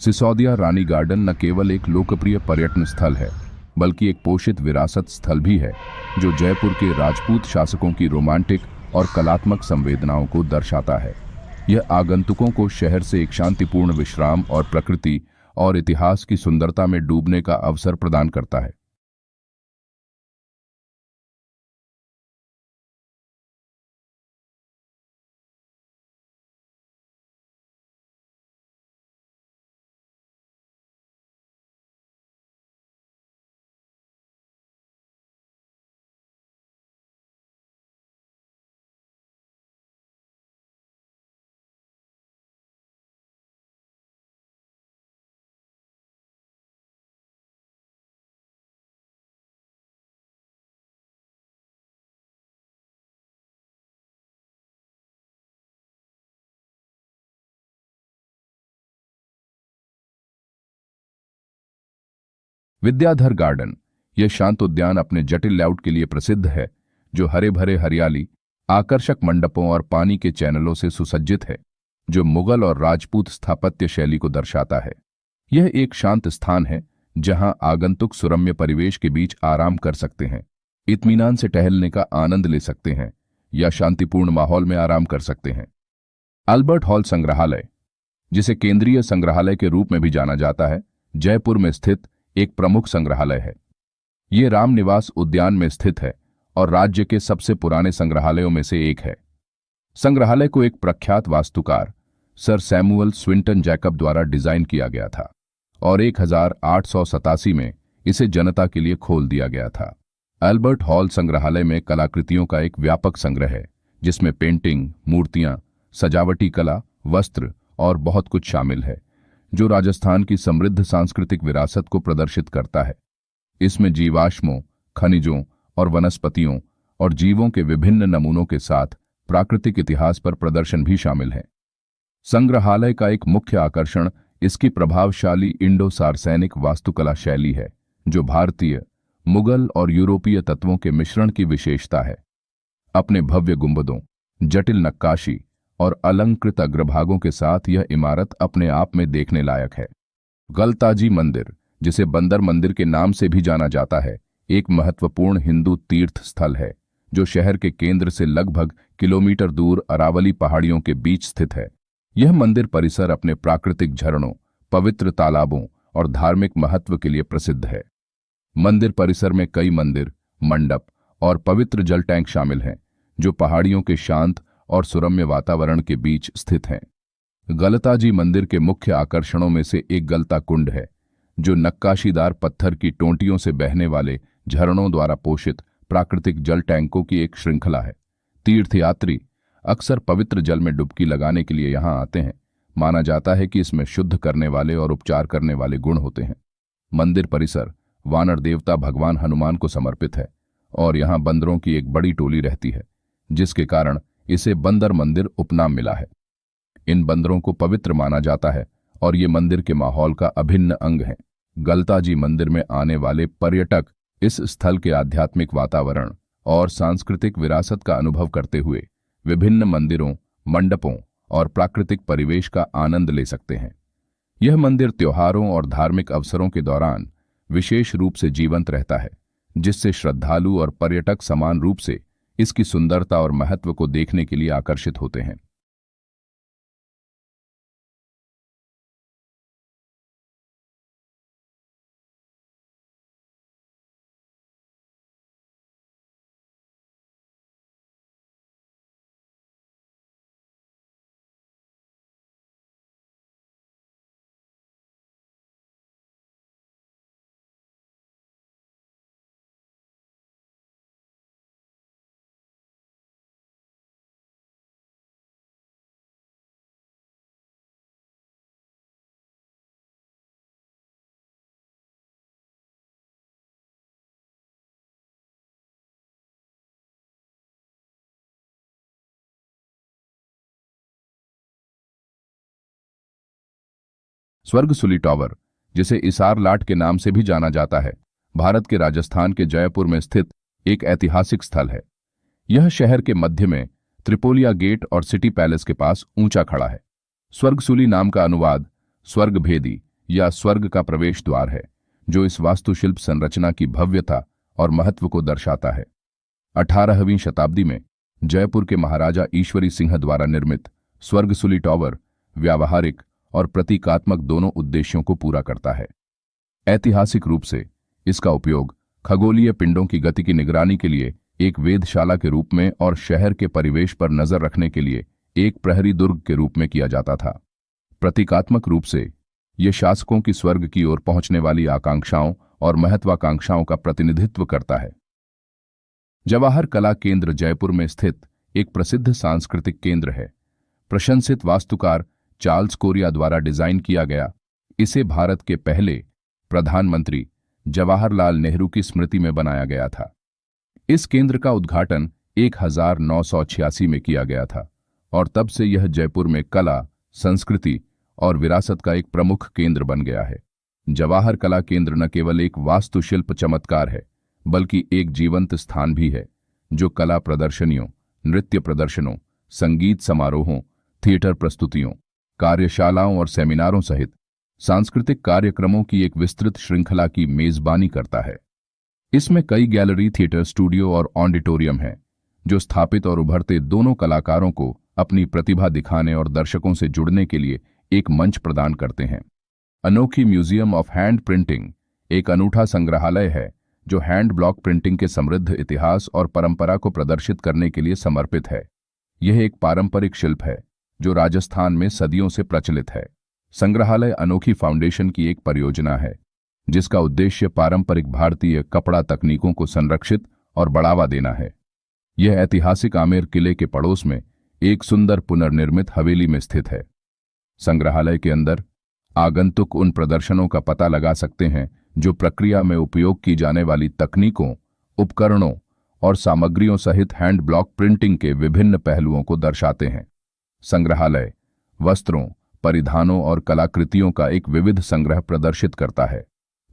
सिसोदिया रानी गार्डन न केवल एक लोकप्रिय पर्यटन स्थल है, बल्कि एक पोषित विरासत स्थल भी है जो जयपुर के राजपूत शासकों की रोमांटिक और कलात्मक संवेदनाओं को दर्शाता है। यह आगंतुकों को शहर से एक शांतिपूर्ण विश्राम और प्रकृति और इतिहास की सुंदरता में डूबने का अवसर प्रदान करता है। विद्याधर गार्डन, यह शांत उद्यान अपने जटिल लेआउट के लिए प्रसिद्ध है, जो हरे भरे हरियाली, आकर्षक मंडपों और पानी के चैनलों से सुसज्जित है, जो मुगल और राजपूत स्थापत्य शैली को दर्शाता है। यह एक शांत स्थान है जहां आगंतुक सुरम्य परिवेश के बीच आराम कर सकते हैं, इत्मीनान से टहलने का आनंद ले सकते हैं या शांतिपूर्ण माहौल में आराम कर सकते हैं। अल्बर्ट हॉल संग्रहालय, जिसे केंद्रीय संग्रहालय के रूप में भी जाना जाता है, जयपुर में स्थित एक प्रमुख संग्रहालय है। ये रामनिवास उद्यान में स्थित है और राज्य के सबसे पुराने संग्रहालयों में से एक है। संग्रहालय को एक प्रख्यात वास्तुकार सर सैमुअल स्विंटन जैकब द्वारा डिजाइन किया गया था और 1887 में इसे जनता के लिए खोल दिया गया था। अल्बर्ट हॉल संग्रहालय में कलाकृतियों का एक व्यापक संग्रह है, जिसमें पेंटिंग, मूर्तियां, सजावटी कला, वस्त्र और बहुत कुछ शामिल है, जो राजस्थान की समृद्ध सांस्कृतिक विरासत को प्रदर्शित करता है। इसमें जीवाश्मों, खनिजों और वनस्पतियों और जीवों के विभिन्न नमूनों के साथ प्राकृतिक इतिहास पर प्रदर्शन भी शामिल है। संग्रहालय का एक मुख्य आकर्षण इसकी प्रभावशाली इंडो-सार्सैनिक वास्तुकला शैली है, जो भारतीय, मुगल और यूरोपीय तत्वों के मिश्रण की विशेषता है। अपने भव्य गुंबदों, जटिल नक्काशी और अलंकृत अग्रभागों के साथ यह इमारत अपने आप में देखने लायक है। गलताजी मंदिर, जिसे बंदर मंदिर के नाम से भी जाना जाता है, एक महत्वपूर्ण हिंदू तीर्थ स्थल है जो शहर के केंद्र से लगभग किलोमीटर दूर अरावली पहाड़ियों के बीच स्थित है। यह मंदिर परिसर अपने प्राकृतिक झरनों, पवित्र तालाबों और धार्मिक महत्व के लिए प्रसिद्ध है। मंदिर परिसर में कई मंदिर, मंडप और पवित्र जल टैंक शामिल हैं, जो पहाड़ियों के शांत और सुरम्य वातावरण के बीच स्थित हैं। गलताजी मंदिर के मुख्य आकर्षणों में से एक गलता कुंड है, जो नक्काशीदार पत्थर की टोंटियों से बहने वाले झरनों द्वारा पोषित प्राकृतिक जल टैंकों की एक श्रृंखला है। तीर्थयात्री अक्सर पवित्र जल में डुबकी लगाने के लिए यहां आते हैं। माना जाता है कि इसमें शुद्ध करने वाले और उपचार करने वाले गुण होते हैं। मंदिर परिसर वानर देवता भगवान हनुमान को समर्पित है और यहां बंदरों की एक बड़ी टोली रहती है, जिसके कारण इसे बंदर मंदिर उपनाम मिला है। इन बंदरों को पवित्र माना जाता है और ये मंदिर के माहौल का अभिन्न अंग हैं। गलताजी मंदिर में आने वाले पर्यटक इस स्थल के आध्यात्मिक वातावरण और सांस्कृतिक विरासत का अनुभव करते हुए विभिन्न मंदिरों, मंडपों और प्राकृतिक परिवेश का आनंद ले सकते हैं। यह मंदिर त्योहारों और धार्मिक अवसरों के दौरान विशेष रूप से जीवंत रहता है, जिससे श्रद्धालु और पर्यटक समान रूप से इसकी सुंदरता और महत्व को देखने के लिए आकर्षित होते हैं। स्वर्गसुली टावर, जिसे इसार लाट के नाम से भी जाना जाता है, भारत के राजस्थान के जयपुर में स्थित एक ऐतिहासिक स्थल है। यह शहर के मध्य में त्रिपोलिया गेट और सिटी पैलेस के पास ऊंचा खड़ा है। स्वर्गसुली नाम का अनुवाद स्वर्गभेदी या स्वर्ग का प्रवेश द्वार है, जो इस वास्तुशिल्प संरचना की भव्यता और महत्व को दर्शाता है। 18वीं शताब्दी में जयपुर के महाराजा ईश्वरी सिंह द्वारा निर्मित स्वर्गसुली टॉवर व्यावहारिक और प्रतीकात्मक दोनों उद्देश्यों को पूरा करता है। ऐतिहासिक रूप से इसका उपयोग खगोलीय पिंडों की गति की निगरानी के लिए एक वेधशाला के रूप में और शहर के परिवेश पर नजर रखने के लिए एक प्रहरी दुर्ग के रूप में किया जाता था। प्रतीकात्मक रूप से ये शासकों की स्वर्ग की ओर पहुंचने वाली आकांक्षाओं और महत्वाकांक्षाओं का प्रतिनिधित्व करता है। जवाहर कला केंद्र जयपुर में स्थित एक प्रसिद्ध सांस्कृतिक केंद्र है। प्रशंसित वास्तुकार चार्ल्स कोरिया द्वारा डिजाइन किया गया, इसे भारत के पहले प्रधानमंत्री जवाहरलाल नेहरू की स्मृति में बनाया गया था। इस केंद्र का उद्घाटन 1986 में किया गया था और तब से यह जयपुर में कला, संस्कृति और विरासत का एक प्रमुख केंद्र बन गया है। जवाहर कला केंद्र न केवल एक वास्तुशिल्प चमत्कार है, बल्कि एक जीवंत स्थान भी है, जो कला प्रदर्शनियों, नृत्य प्रदर्शनों, संगीत समारोहों, थिएटर प्रस्तुतियों, कार्यशालाओं और सेमिनारों सहित सांस्कृतिक कार्यक्रमों की एक विस्तृत श्रृंखला की मेजबानी करता है। इसमें कई गैलरी, थिएटर, स्टूडियो और ऑडिटोरियम हैं, जो स्थापित और उभरते दोनों कलाकारों को अपनी प्रतिभा दिखाने और दर्शकों से जुड़ने के लिए एक मंच प्रदान करते हैं। अनोखी म्यूजियम ऑफ हैंड प्रिंटिंग एक अनूठा संग्रहालय है, जो हैंड ब्लॉक प्रिंटिंग के समृद्ध इतिहास और परंपरा को प्रदर्शित करने के लिए समर्पित है। यह एक पारंपरिक शिल्प है जो राजस्थान में सदियों से प्रचलित है। संग्रहालय अनोखी फाउंडेशन की एक परियोजना है, जिसका उद्देश्य पारंपरिक भारतीय कपड़ा तकनीकों को संरक्षित और बढ़ावा देना है। यह ऐतिहासिक आमेर किले के पड़ोस में एक सुंदर पुनर्निर्मित हवेली में स्थित है। संग्रहालय के अंदर आगंतुक उन प्रदर्शनों का पता लगा सकते हैं जो प्रक्रिया में उपयोग की जाने वाली तकनीकों, उपकरणों और सामग्रियों सहित हैंड ब्लॉक प्रिंटिंग के विभिन्न पहलुओं को दर्शाते हैं। संग्रहालय वस्त्रों, परिधानों और कलाकृतियों का एक विविध संग्रह प्रदर्शित करता है,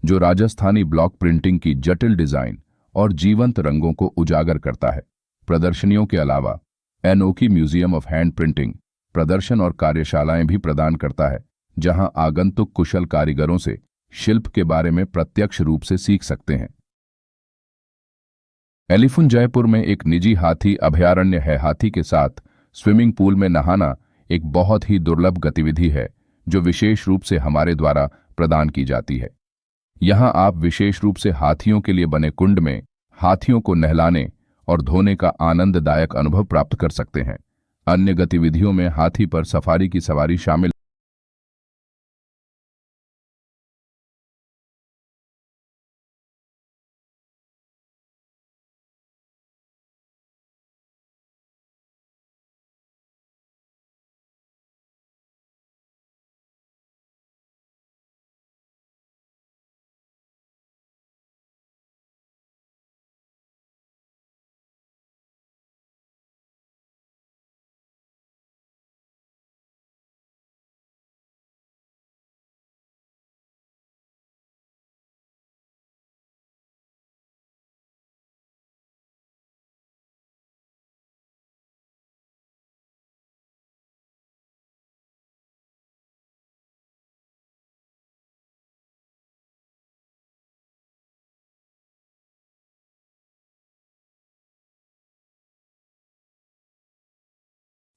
जो राजस्थानी ब्लॉक प्रिंटिंग की जटिल डिजाइन और जीवंत रंगों को उजागर करता है। प्रदर्शनियों के अलावा अनोखी म्यूजियम ऑफ हैंड प्रिंटिंग प्रदर्शन और कार्यशालाएं भी प्रदान करता है, जहां आगंतुक कुशल कारीगरों से शिल्प के बारे में प्रत्यक्ष रूप से सीख सकते हैं। एलिफेंट जयपुर में एक निजी हाथी अभयारण्य है। हाथी के साथ स्विमिंग पूल में नहाना एक बहुत ही दुर्लभ गतिविधि है, जो विशेष रूप से हमारे द्वारा प्रदान की जाती है। यहां आप विशेष रूप से हाथियों के लिए बने कुंड में हाथियों को नहलाने और धोने का आनंददायक अनुभव प्राप्त कर सकते हैं। अन्य गतिविधियों में हाथी पर सफारी की सवारी शामिल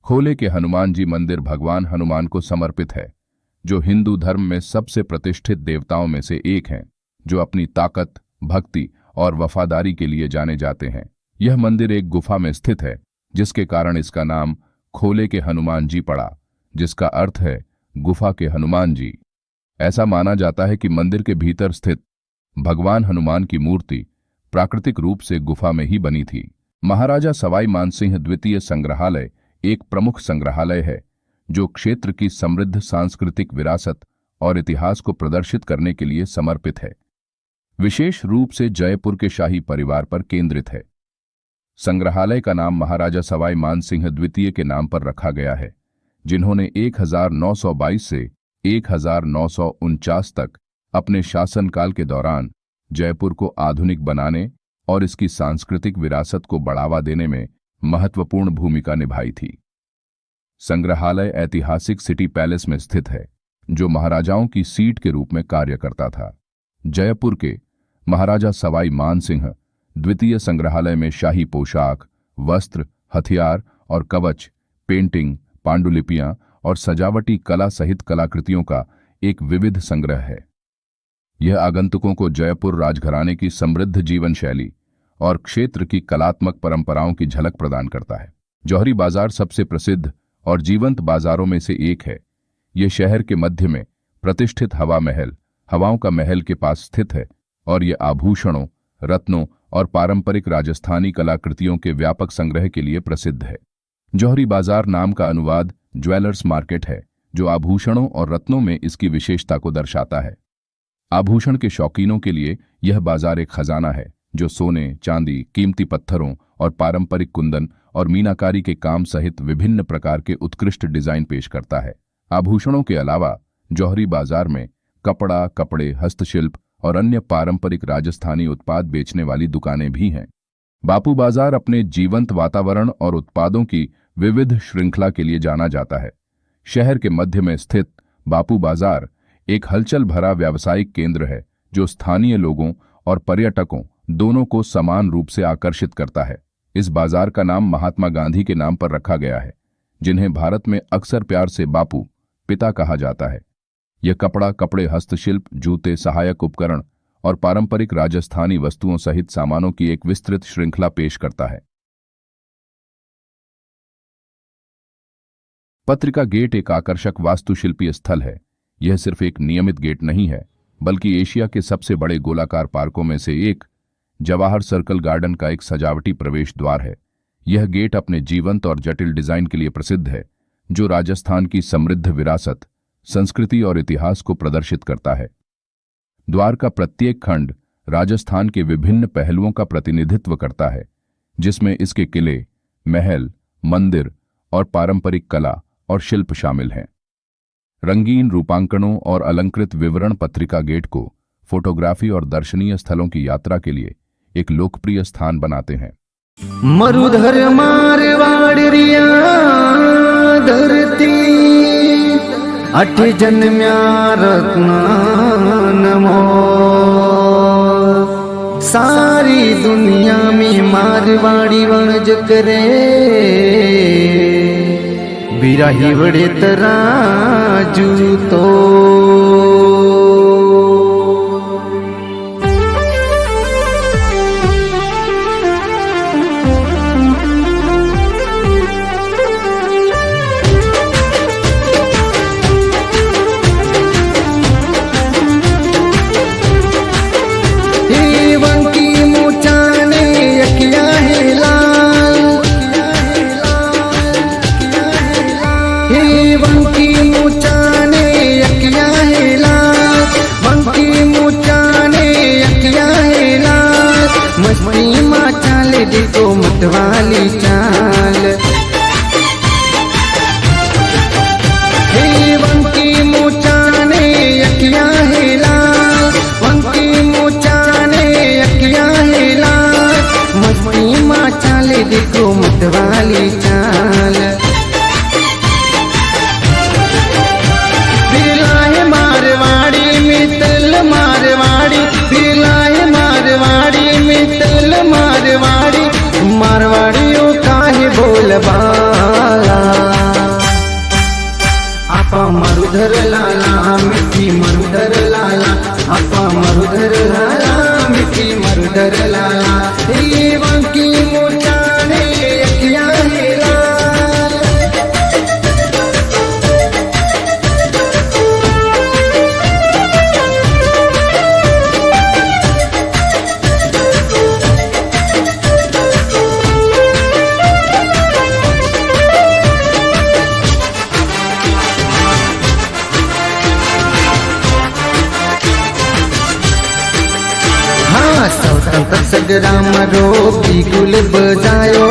खोले के हनुमान जी मंदिर भगवान हनुमान को समर्पित है, जो हिंदू धर्म में सबसे प्रतिष्ठित देवताओं में से एक हैं, जो अपनी ताकत, भक्ति और वफादारी के लिए जाने जाते हैं। यह मंदिर एक गुफा में स्थित है, जिसके कारण इसका नाम खोले के हनुमान जी पड़ा, जिसका अर्थ है गुफा के हनुमान जी। ऐसा माना जाता है कि मंदिर के भीतर स्थित भगवान हनुमान की मूर्ति प्राकृतिक रूप से गुफा में ही बनी थी। महाराजा सवाई मानसिंह द्वितीय संग्रहालय एक प्रमुख संग्रहालय है, जो क्षेत्र की समृद्ध सांस्कृतिक विरासत और इतिहास को प्रदर्शित करने के लिए समर्पित है। विशेष रूप से जयपुर के शाही परिवार पर केंद्रित है। संग्रहालय का नाम महाराजा सवाई मानसिंह द्वितीय के नाम पर रखा गया है, जिन्होंने 1922 से 1949 तक अपने शासनकाल के दौरान जयपुर को आधुनिक बनाने और इसकी सांस्कृतिक विरासत को बढ़ावा देने में महत्वपूर्ण भूमिका निभाई थी। संग्रहालय ऐतिहासिक सिटी पैलेस में स्थित है, जो महाराजाओं की सीट के रूप में कार्य करता था। जयपुर के महाराजा सवाई मान सिंह द्वितीय संग्रहालय में शाही पोशाक, वस्त्र, हथियार और कवच, पेंटिंग, पांडुलिपियां और सजावटी कला सहित कलाकृतियों का एक विविध संग्रह है। यह आगंतुकों को जयपुर राजघराने की समृद्ध जीवन शैली और क्षेत्र की कलात्मक परंपराओं की झलक प्रदान करता है। जौहरी बाजार सबसे प्रसिद्ध और जीवंत बाजारों में से एक है। यह शहर के मध्य में प्रतिष्ठित हवाओं का महल के पास स्थित है और यह आभूषणों, रत्नों और पारंपरिक राजस्थानी कलाकृतियों के व्यापक संग्रह के लिए प्रसिद्ध है। जौहरी बाजार नाम का अनुवाद ज्वेलर्स मार्केट है, जो आभूषणों और रत्नों में इसकी विशेषता को दर्शाता है। आभूषण के शौकीनों के लिए यह बाजार एक खजाना है, जो सोने, चांदी, कीमती पत्थरों और पारंपरिक कुंदन और मीनाकारी के काम सहित विभिन्न प्रकार के उत्कृष्ट डिजाइन पेश करता है। आभूषणों के अलावा जौहरी बाजार में कपड़े, हस्तशिल्प और अन्य पारंपरिक राजस्थानी उत्पाद बेचने वाली दुकानें भी हैं। बापू बाजार अपने जीवंत वातावरण और उत्पादों की विविध श्रृंखला के लिए जाना जाता है। शहर के मध्य में स्थित बापू बाजार एक हलचल भरा व्यावसायिक केंद्र है, जो स्थानीय लोगों और पर्यटकों दोनों को समान रूप से आकर्षित करता है। इस बाजार का नाम महात्मा गांधी के नाम पर रखा गया है, जिन्हें भारत में अक्सर प्यार से बापू पिता कहा जाता है। यह कपड़े, हस्तशिल्प, जूते, सहायक उपकरण और पारंपरिक राजस्थानी वस्तुओं सहित सामानों की एक विस्तृत श्रृंखला पेश करता है। पत्रिका गेट एक आकर्षक वास्तुशिल्पीय स्थल है। यह सिर्फ एक नियमित गेट नहीं है, बल्कि एशिया के सबसे बड़े गोलाकार पार्कों में से एक जवाहर सर्कल गार्डन का एक सजावटी प्रवेश द्वार है। यह गेट अपने जीवंत और जटिल डिजाइन के लिए प्रसिद्ध है, जो राजस्थान की समृद्ध विरासत, संस्कृति और इतिहास को प्रदर्शित करता है। द्वार का प्रत्येक खंड राजस्थान के विभिन्न पहलुओं का प्रतिनिधित्व करता है, जिसमें इसके किले, महल, मंदिर और पारंपरिक कला और शिल्प शामिल हैं। रंगीन रूपांकनों और अलंकृत विवरण पत्रिका गेट को फोटोग्राफी और दर्शनीय स्थलों की यात्रा के लिए एक लोकप्रिय स्थान बनाते हैं। मरुधर मारवाड़िया धरती अठ जन्म्या रत्ना नमो, सारी दुनिया में मारवाड़ी वणज करे, बिराही बड़े तराजू तो। देखो मतवाली चाल, हे वंकी मुचाने यकिया है लाल, वंकी मुचाने यकिया है लाल, मस्ती माँ चाले देखो मतवाली चाल। बिरलाए मारवाड़ी मितल मारवाड़ी, बिरलाए मारवाड़ी मितल मारवाड़ी, मारवाड़ियों काहे बोलबाला। आपा मरुधर लाला मिठी मरुधर लाला, आपा मरुधर लाला मिठी मरुधर लाला, ये वंकी मुचाने यकिया है लाल। स्वतंत्र संग्राम रो बिगुल बजायो,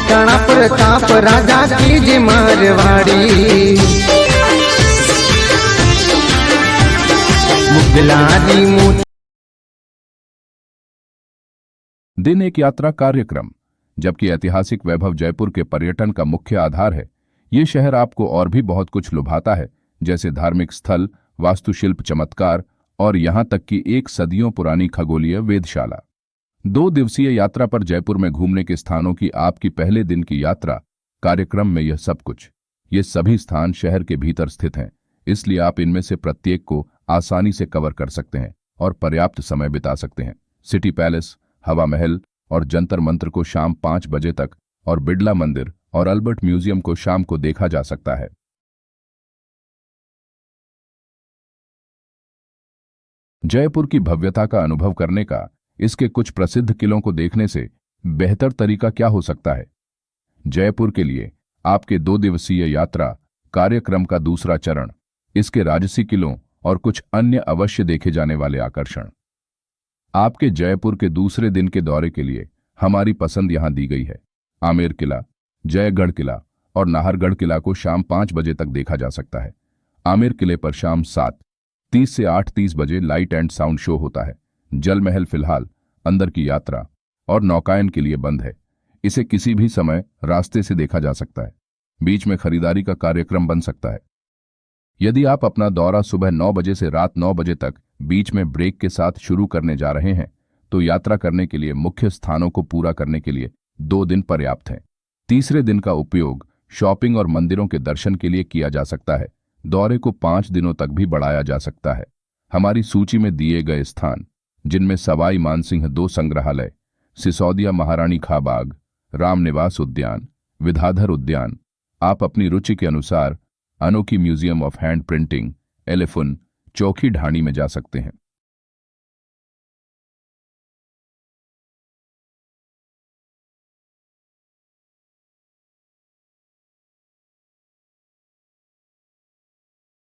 राणा प्रताप राजा की जे मारवाड़ी, मुगलारी दिन एक यात्रा कार्यक्रम। जबकि ऐतिहासिक वैभव जयपुर के पर्यटन का मुख्य आधार है, ये शहर आपको और भी बहुत कुछ लुभाता है, जैसे धार्मिक स्थल, वास्तुशिल्प चमत्कार और यहां तक कि एक सदियों पुरानी खगोलीय वेधशाला। 2 दिवसीय यात्रा पर जयपुर में घूमने के स्थानों की आपकी पहले दिन की यात्रा कार्यक्रम में यह सब कुछ। ये सभी स्थान शहर के भीतर स्थित हैं, इसलिए आप इनमें से प्रत्येक को आसानी से कवर कर सकते हैं और पर्याप्त समय बिता सकते हैं। सिटी पैलेस, हवा महल और जंतर मंत्र को शाम 5 बजे तक और बिड़ला मंदिर और अल्बर्ट म्यूजियम को शाम को देखा जा सकता है। जयपुर की भव्यता का अनुभव करने का इसके कुछ प्रसिद्ध किलों को देखने से बेहतर तरीका क्या हो सकता है। जयपुर के लिए आपके 2 दिवसीय यात्रा कार्यक्रम का दूसरा चरण, इसके राजसी किलों और कुछ अन्य अवश्य देखे जाने वाले आकर्षण। आपके जयपुर के दूसरे दिन के दौरे के लिए हमारी पसंद यहां दी गई है। आमेर किला, जयगढ़ किला और नाहरगढ़ किला को शाम 5 बजे तक देखा जा सकता है। आमेर किले पर शाम 7:30 से 8:30 बजे लाइट एंड साउंड शो होता है। जल महल फिलहाल अंदर की यात्रा और नौकायन के लिए बंद है, इसे किसी भी समय रास्ते से देखा जा सकता है। बीच में खरीदारी का कार्यक्रम बन सकता है। यदि आप अपना दौरा सुबह 9 बजे से रात 9 बजे तक बीच में ब्रेक के साथ शुरू करने जा रहे हैं, तो यात्रा करने के लिए मुख्य स्थानों को पूरा करने के लिए 2 दिन पर्याप्त हैं। तीसरे दिन का उपयोग शॉपिंग और मंदिरों के दर्शन के लिए किया जा सकता है। दौरे को 5 दिनों तक भी बढ़ाया जा सकता है। हमारी सूची में दिए गए स्थान, जिनमें सवाई मानसिंह 2 संग्रहालय, सिसोदिया महारानी खाबाग, रामनिवास उद्यान, विधाधर उद्यान, आप अपनी रुचि के अनुसार अनोखी म्यूजियम ऑफ हैंड प्रिंटिंग, एलिफुन, चौखी ढाणी में जा सकते हैं।